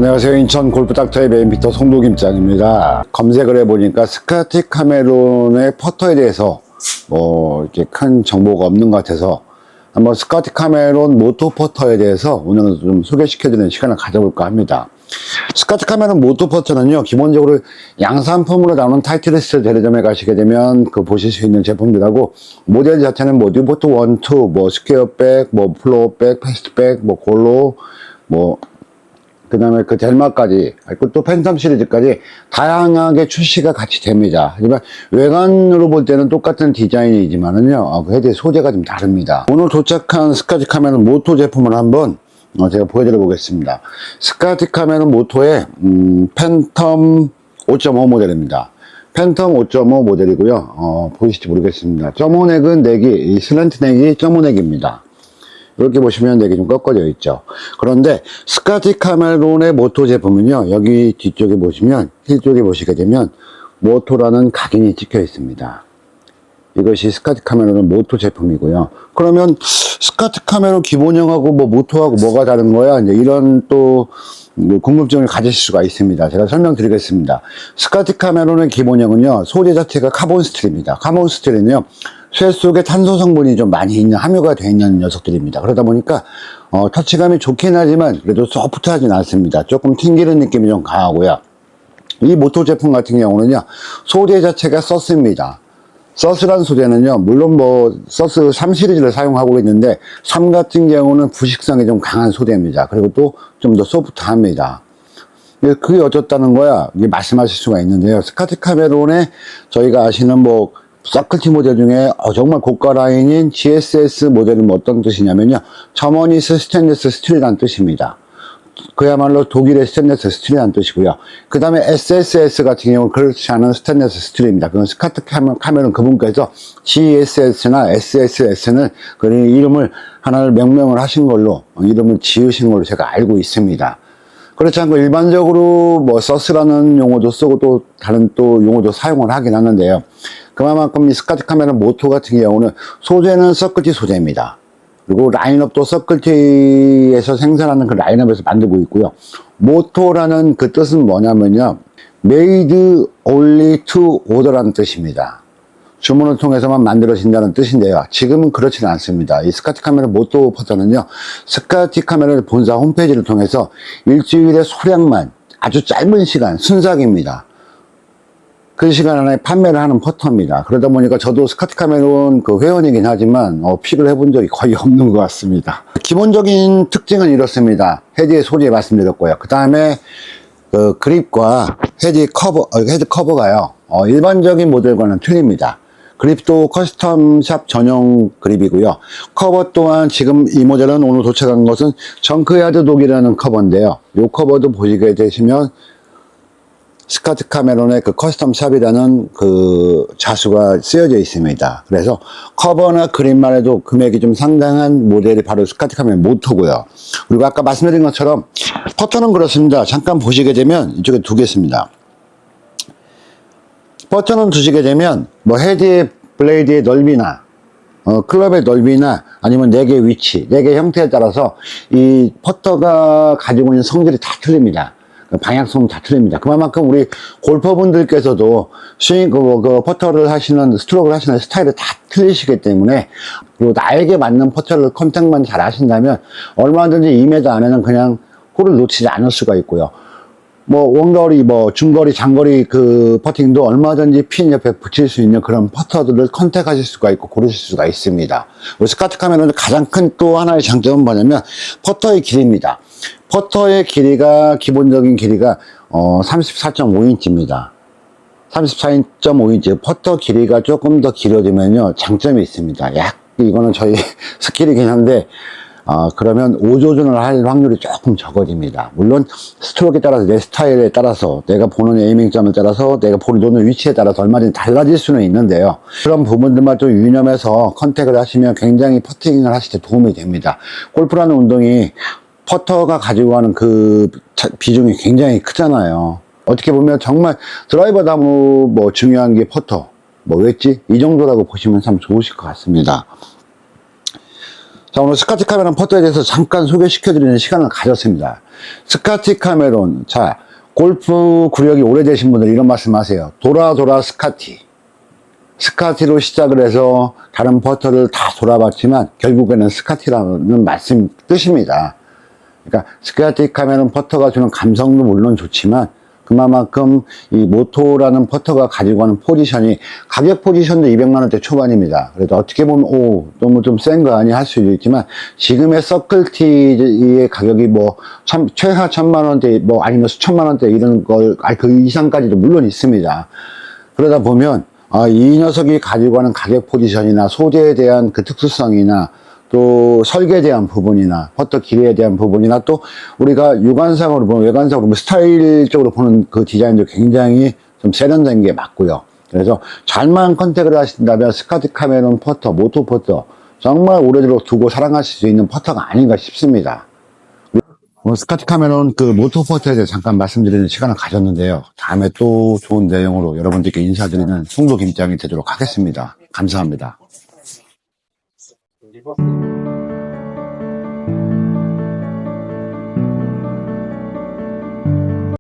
안녕하세요. 인천 골프닥터의 메인피터 송도김장입니다. 검색을 해보니까 스카티 카메론의 퍼터에 대해서 이렇게 큰 정보가 없는 것 같아서 한번 스카티 카메론 모토 퍼터에 대해서 오늘은 좀 소개시켜드리는 시간을 가져볼까 합니다. 스카티 카메론 모토 퍼터는요, 기본적으로 양산품으로 나오는 타이틀리스트 대리점에 가시게 되면 보실 수 있는 제품들하고, 모델 자체는 뉴포트 1, 2, 스퀘어백, 플로어백, 패스트백, 골로, 그 다음에 델마까지, 또 팬텀 시리즈까지 다양하게 출시가 같이 됩니다. 하지만 외관으로 볼 때는 똑같은 디자인이지만은요, 헤드의 소재가 좀 다릅니다. 오늘 도착한 스카티 카메론 모토 제품을 한번 제가 보여드려 보겠습니다. 스카티 카메론 모토의 팬텀 5.5 모델입니다. 팬텀 5.5 모델이고요. 보이실지 모르겠습니다. 점오 넥은 넥이, 슬랜트 넥이 점오 넥입니다. 이렇게 보시면 넥이 좀 꺾어져 있죠. 그런데 스카티 카메론의 모토 제품은요, 여기 뒤쪽에 보시면, 힐 쪽에 보시게 되면 모토라는 각인이 찍혀 있습니다. 이것이 스카티 카메론의 모토 제품이고요. 그러면 스카티 카메론 기본형하고 모토하고 뭐가 다른 거야? 이제 이런 또 궁금증을 가지실 수가 있습니다. 제가 설명드리겠습니다. 스카티 카메론의 기본형은요, 소재 자체가 카본 스틸입니다. 카본 스틸은요, 쇠 속에 탄소 성분이 좀 많이 있는, 함유가 되어 있는 녀석들입니다. 그러다 보니까 터치감이 좋긴 하지만 그래도 소프트하진 않습니다. 조금 튕기는 느낌이 좀 강하고요. 이 모토 제품 같은 경우는요, 소재 자체가 서스입니다. 서스란 소재는요, 물론 서스 3 시리즈를 사용하고 있는데 3 같은 경우는 부식성이 좀 강한 소재입니다. 그리고 또 좀 더 소프트합니다. 그게 어쩌다는 거야? 이게 말씀하실 수가 있는데요. 스카티 카메론의 저희가 아시는 서클티 모델 중에 정말 고가 라인인 GSS 모델은 어떤 뜻이냐면요, 저머니스 스테인리스 스틸이라는 뜻입니다. 그야말로 독일의 스테인리스 스틸이라는 뜻이고요. 그 다음에 SSS 같은 경우는 그렇지 않은 스테인리스 스틸입니다. 그건 스카티 카메론 그분께서 GSS나 SSS는 그 이름을 하나를 명명을 하신 걸로, 이름을 지으신 걸로 제가 알고 있습니다. 그렇지 않고 일반적으로 서스라는 용어도 쓰고 또 다른 또 용어도 사용을 하긴 하는데요. 그만큼 이 스카티 카메론 모토 같은 경우는 소재는 서클티 소재입니다. 그리고 라인업도 서클티에서 생산하는 그 라인업에서 만들고 있고요. 모토라는 그 뜻은 뭐냐면요, made only to order라는 뜻입니다. 주문을 통해서만 만들어진다는 뜻인데요. 지금은 그렇지는 않습니다. 이 스카티 카메론 모토 퍼터는요, 스카티 카메론 본사 홈페이지를 통해서 일주일에 소량만, 아주 짧은 시간, 순삭입니다. 그 시간 안에 판매를 하는 퍼터입니다. 그러다 보니까 저도 스카티 카메론 회원이긴 하지만 피를 해본 적이 거의 없는 것 같습니다. 기본적인 특징은 이렇습니다. 헤드의 소재 말씀드렸고요. 그 다음에 그립과 헤드 커버가요, 일반적인 모델과는 틀립니다. 그립도 커스텀샵 전용 그립이고요. 커버 또한 지금 이 모델은 오늘 도착한 것은 정크야드 독이라는 커버인데요. 이 커버도 보시게 되시면 스카티 카메론의 커스텀샵이라는 자수가 쓰여져 있습니다. 그래서 커버나 그립만 해도 금액이 좀 상당한 모델이 바로 스카티 카메론 모토고요. 그리고 아까 말씀드린 것처럼 퍼터는 그렇습니다. 잠깐 보시게 되면 이쪽에 두 개 있습니다. 퍼터는 두시게 되면 헤드의 블레이드의 넓이나 클럽의 넓이나 아니면 넥의 위치, 넥의 형태에 따라서 이 퍼터가 가지고 있는 성질이 다 틀립니다. 방향성 다 틀립니다. 그만큼 우리 골퍼분들께서도 스윙, 퍼터를 하시는, 스트로크를 하시는 스타일이 다 틀리시기 때문에, 그리고 나에게 맞는 퍼터를 컨택만 잘 하신다면, 얼마든지 2m 안에는 그냥 홀을 놓치지 않을 수가 있고요. 원거리, 중거리, 장거리 퍼팅도 얼마든지 핀 옆에 붙일 수 있는 그런 퍼터들을 컨택하실 수가 있고 고르실 수가 있습니다. 우리 스카티 카메론의 가장 큰 또 하나의 장점은 뭐냐면, 퍼터의 길이입니다. 퍼터의 길이가, 기본적인 길이가 34.5인치입니다. 34.5인치. 퍼터 길이가 조금 더 길어지면요, 장점이 있습니다. 이거는 저희 스킬이긴 한데, 그러면 오조준을 할 확률이 조금 적어집니다. 물론 스트로크에 따라서, 내 스타일에 따라서, 내가 보는 에이밍점에 따라서, 내가 볼을 놓는 위치에 따라서 얼마든지 달라질 수는 있는데요. 그런 부분들만 좀 유념해서 컨택을 하시면 굉장히 퍼팅을 하실 때 도움이 됩니다. 골프라는 운동이 퍼터가 가지고 가는 비중이 굉장히 크잖아요. 어떻게 보면 정말 드라이버다 중요한 게 퍼터, 웨지 이 정도라고 보시면 참 좋으실 것 같습니다. 자, 오늘 스카티 카메론 퍼터에 대해서 잠깐 소개시켜드리는 시간을 가졌습니다. 스카티 카메론, 자, 골프 구력이 오래되신 분들 이런 말씀 하세요. 돌아 스카티. 스카티로 시작을 해서 다른 퍼터를 다 돌아봤지만 결국에는 스카티라는 말씀 뜻입니다. 그러니까 스카티 카메론 퍼터가 주는 감성도 물론 좋지만 그만큼 이 모토라는 퍼터가 가지고 가는 포지션이 가격 포지션도 200만 원대 초반입니다. 그래도 어떻게 보면 너무 좀 센 거 아니 할 수도 있지만 지금의 서클티의 가격이 뭐 최하 1000만 원대 뭐 아니면 수천만 원대 이런 걸 그 이상까지도 물론 있습니다. 그러다 보면 이 녀석이 가지고 가는 가격 포지션이나 소재에 대한 그 특수성이나 또 설계에 대한 부분이나 퍼터 길이에 대한 부분이나 또 우리가 육안상으로 보면 외관상으로 보면 스타일적으로 보는 그 디자인도 굉장히 좀 세련된 게 맞고요. 그래서 잘만 컨택을 하신다면 스카티 카메론 퍼터, 모토 퍼터 정말 오래도록 두고 사랑하실 수 있는 퍼터가 아닌가 싶습니다. 스카티 카메론 그 모토 퍼터에 대해 잠깐 말씀드리는 시간을 가졌는데요. 다음에 또 좋은 내용으로 여러분들께 인사드리는 송도 김장이 되도록 하겠습니다. 감사합니다. 리버스